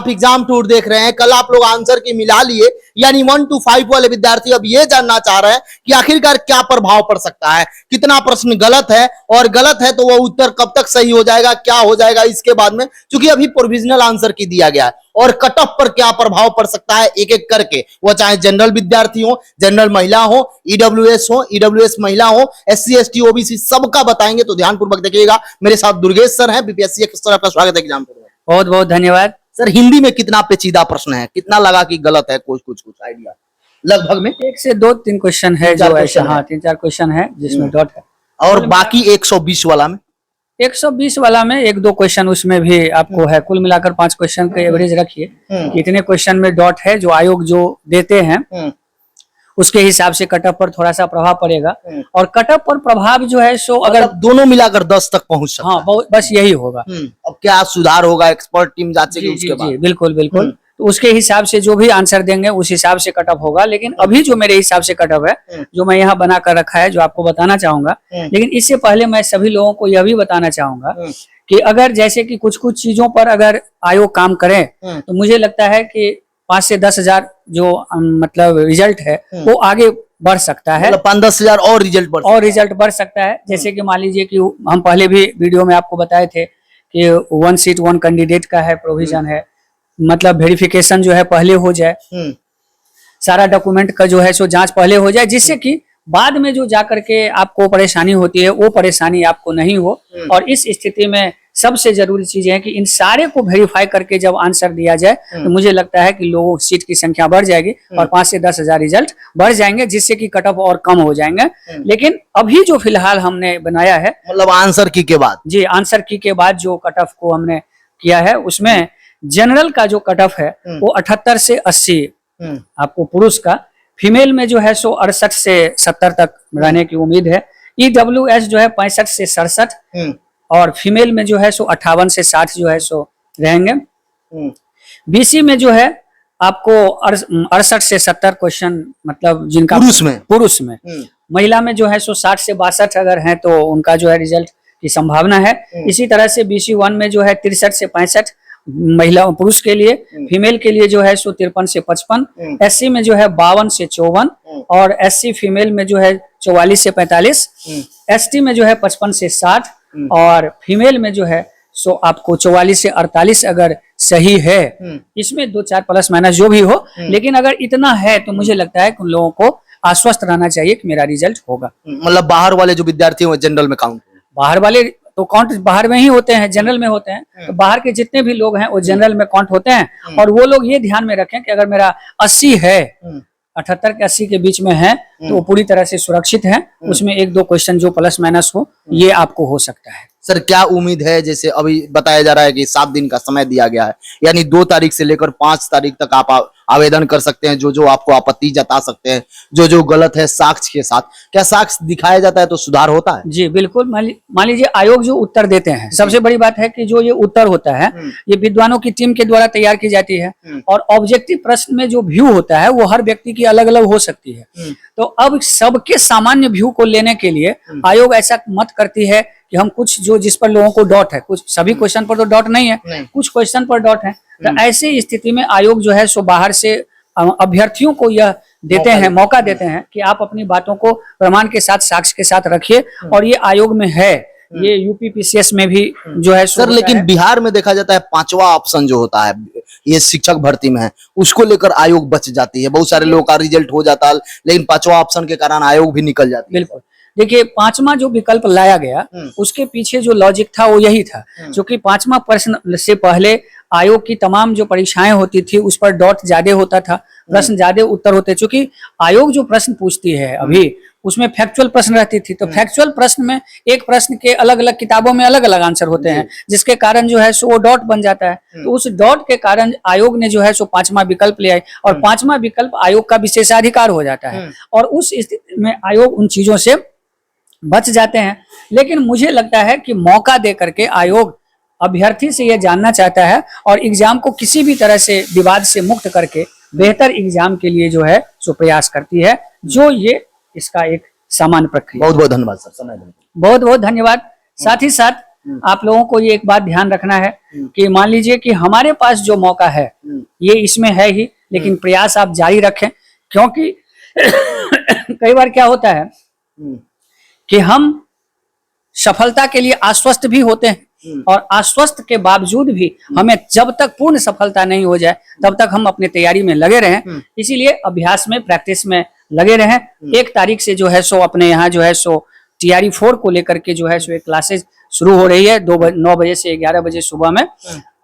आप exam tour देख रहे हैं, कल आप लोग आंसर की मिला लिए, यानी 1 to 5 वाले विद्यार्थी अब ये जानना चाह रहे हैं कि आखिरकार क्या प्रभाव पड़ सकता है, कितना प्रश्न गलत है, और गलत है तो वो उत्तर कब तक सही हो जाएगा, क्या हो जाएगा इसके बाद में, क्योंकि अभी प्रोविजनल आंसर की दिया गया है, और कट ऑफ पर क्या प्रभाव पड़ सकता है एक एक करके, वो चाहे जनरल विद्यार्थी हो, जनरल महिला हो, ईडब्ल्यूएस हो, ईडब्ल्यूएस महिला हो, एससी एसटी ओबीसी, सबका बताएंगे। तो ध्यानपूर्वक देखिएगा। मेरे साथ दुर्गेश सर हैं, बीपीएससी एक्सर, आपका स्वागत है एग्जाम में। बहुत बहुत धन्यवाद सर, हिंदी में कितना पेचीदा प्रश्न है, कितना लगा कि गलत है, कुछ आइडिया लगभग में? 1 से 2-3 क्वेश्चन है जो ऐसा, हाँ 3-4 क्वेश्चन है जिसमें डॉट है, और बाकी 120 वाला में 120 वाला में 1-2 क्वेश्चन उसमें भी आपको है। कुल मिलाकर 5 क्वेश्चन का एवरेज रखिए। इतने क्वेश्चन में डॉट है जो आयोग जो देते हैं, उसके हिसाब से कटअप पर थोड़ा सा प्रभाव पड़ेगा। और कटअप पर प्रभाव जो है सो अगर दोनों मिलाकर 10 तक पहुंच सकता हाँ बस यही होगा। अब क्या सुधार होगा, एक्सपर्ट टीम जांचेगी उसके बाद। बिल्कुल बिल्कुल, तो उसके हिसाब से जो भी आंसर देंगे उस हिसाब से कटअप होगा। लेकिन अभी जो मेरे हिसाब से कटअप है जो मैं यहाँ बना कर रखा है, जो आपको बताना चाहूंगा, लेकिन इससे पहले मैं सभी लोगों को यह भी बताना चाहूंगा कि अगर जैसे कि कुछ चीजों पर अगर आयोग काम करे तो मुझे लगता है कि 5 से 10 हजार जो मतलब रिजल्ट है वो आगे बढ़ सकता है। मतलब 5-10 हजार और रिजल्ट बढ़ सकता है। जैसे कि मान लीजिए कि हम पहले भी वीडियो में आपको बताए थे कि 1 सीट 1 कैंडिडेट का है प्रोविजन है, मतलब वेरिफिकेशन जो है पहले हो जाए, सारा डॉक्यूमेंट का जो है सो जांच पहले हो जाए, जिससे कि बाद में जो जाकर के आपको परेशानी होती है वो परेशानी आपको नहीं हो। और इस स्थिति में सबसे जरूरी चीज है कि इन सारे को वेरीफाई करके जब आंसर दिया जाए तो मुझे लगता है कि लोगों सीट की संख्या बढ़ जाएगी और 5 से 10 हजार रिजल्ट बढ़ जाएंगे, जिससे कि कट ऑफ और कम हो जाएंगे। लेकिन अभी जो फिलहाल हमने बनाया है, मतलब आंसर की के बाद, जी आंसर की के बाद जो कट ऑफ को हमने किया है, उसमें जनरल का जो कट ऑफ है वो 78 से 80 आपको पुरुष का, फीमेल में जो है सो 68 से 70 तक रहने की उम्मीद है। ईडब्ल्यूएस जो है 65 से 67 और फीमेल में जो है सो 58 से 60 जो है सो रहेंगे। बीसी में जो है आपको 68 से 70 क्वेश्चन, मतलब जिनका पुरुष में महिला में जो है सो 60 से 62 अगर हैं तो उनका जो है रिजल्ट की संभावना है। इसी तरह से BC1 में जो है 63 से 65 महिला पुरुष के लिए, फीमेल के लिए जो है सो 53 से 55, SC में जो है 52 से 54 और SC फीमेल में जो है 44 से 45, ST में जो है 55 से 60 और फीमेल में जो है सो आपको 44 से 48 अगर सही है। इसमें 2-4 प्लस माइनस जो भी हो, लेकिन अगर इतना है तो मुझे लगता है कि उन लोगों को आश्वस्त रहना चाहिए कि मेरा रिजल्ट होगा। मतलब बाहर वाले जो विद्यार्थी हैं जनरल में काउंट, बाहर वाले तो काउंट बाहर में ही होते हैं, जनरल में होते हैं। तो बाहर के जितने भी लोग हैं वो जनरल में काउंट होते हैं। और वो लोग ये ध्यान में रखें कि अगर मेरा 80 है, 78 के 80 के बीच में है तो वो पूरी तरह से सुरक्षित है। उसमें 1-2 क्वेश्चन जो प्लस माइनस हो ये आपको हो सकता है। सर क्या उम्मीद है, जैसे अभी बताया जा रहा है कि 7 दिन का समय दिया गया है, यानी 2 तारीख से लेकर 5 तारीख तक आप आवेदन कर सकते हैं, जो आपको आपत्ति जता सकते हैं, जो गलत है साक्ष्य के साथ। क्या साक्ष्य दिखाया जाता है तो सुधार होता है? जी बिल्कुल। मान लीजिए आयोग जो उत्तर देते हैं, सबसे बड़ी बात है कि जो ये उत्तर होता है ये विद्वानों की टीम के द्वारा तैयार की जाती है। और ऑब्जेक्टिव प्रश्न में जो व्यू होता है वो हर व्यक्ति की अलग अलग हो सकती है। तो अब सबके सामान्य व्यू को लेने के लिए आयोग ऐसा मत करती है कि हम कुछ जो जिस पर लोगों को डॉट है, कुछ सभी क्वेश्चन पर तो डॉट नहीं है, कुछ क्वेश्चन पर डॉट है। तो ऐसी स्थिति में आयोग जो है सो बाहर से अभ्यर्थियों को यह देते हैं, मौका देते हैं कि आप अपनी बातों को प्रमाण के साथ, साक्ष्य के साथ रखिए। और ये आयोग में है, ये यूपीपीसीएस में भी जो है सर। लेकिन बिहार में देखा जाता है 5वां ऑप्शन जो होता है ये शिक्षक भर्ती में है, उसको लेकर आयोग बच जाती है। बहुत सारे लोगों का रिजल्ट हो जाता है, लेकिन 5वां ऑप्शन के कारण आयोग भी निकल जाती है। बिल्कुल। देखिए 5वां जो विकल्प लाया गया उसके पीछे जो लॉजिक था वो यही था, क्योंकि 5वां प्रश्न से पहले आयोग की तमाम जो परीक्षाएं होती थी उस पर डॉट ज्यादा होता था, प्रश्न ज्यादा उत्तर होते। चूंकि आयोग जो प्रश्न पूछती है अभी उसमें फैक्चुअल प्रश्न रहती थी, तो फैक्चुअल प्रश्न में एक प्रश्न के अलग अलग किताबों में अलग अलग आंसर होते हैं, जिसके कारण जो है सो वो डॉट बन जाता है। तो उस डॉट के कारण आयोग ने जो है सो 5वां विकल्प ले आए और 5वां विकल्प आयोग का विशेषाधिकार हो जाता है। और उस स्थिति में आयोग उन चीजों से बच जाते हैं। लेकिन मुझे लगता है कि मौका दे करके आयोग अभ्यर्थी से यह जानना चाहता है और एग्जाम को किसी भी तरह से विवाद से मुक्त करके बेहतर एग्जाम के लिए जो है सो प्रयास करती है, जो ये इसका एक सामान्य प्रक्रिया। बहुत बहुत धन्यवाद सर, समय देने के लिए। बहुत बहुत धन्यवाद। साथ ही साथ आप लोगों को ये एक बात ध्यान रखना है कि मान लीजिए कि हमारे पास जो मौका है ये इसमें है ही, लेकिन प्रयास आप जारी रखें, क्योंकि कई बार क्या होता है कि हम सफलता के लिए आश्वस्त भी होते हैं और आश्वस्त के बावजूद भी हमें जब तक पूर्ण सफलता नहीं हो जाए तब तक हम अपनी तैयारी में लगे रहें। इसीलिए अभ्यास में, प्रैक्टिस में लगे रहें। 1 तारीख से जो है सो अपने यहाँ जो है सो TRE 4 को लेकर के जो है सो एक क्लासेज शुरू हो रही है 9 बजे से 11 बजे सुबह में।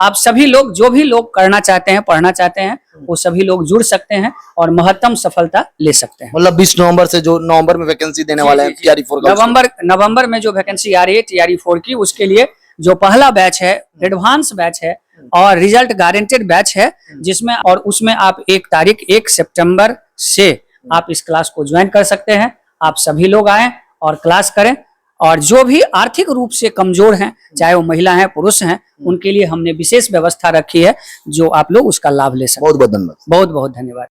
आप सभी लोग, जो भी लोग करना चाहते हैं, पढ़ना चाहते हैं, वो सभी लोग जुड़ सकते हैं और महत्तम सफलता ले सकते हैं। मतलब 20 नवंबर से जो नवंबर में वैकेंसी देने वाला है TRE 4 का, नवंबर में जो वैकेंसी आ रही है TRE 4 की, उसके लिए जो पहला बैच है, एडवांस बैच है और रिजल्ट गारंटेड बैच है, जिसमें और उसमें आप 1 सितंबर से आप इस क्लास को ज्वाइन कर सकते हैं। आप सभी लोग आए और क्लास करें, और जो भी आर्थिक रूप से कमजोर हैं, चाहे वो महिला हैं, पुरुष हैं, उनके लिए हमने विशेष व्यवस्था रखी है, जो आप लोग उसका लाभ ले सकते हैं। बहुत बहुत धन्यवाद। बहुत बहुत धन्यवाद।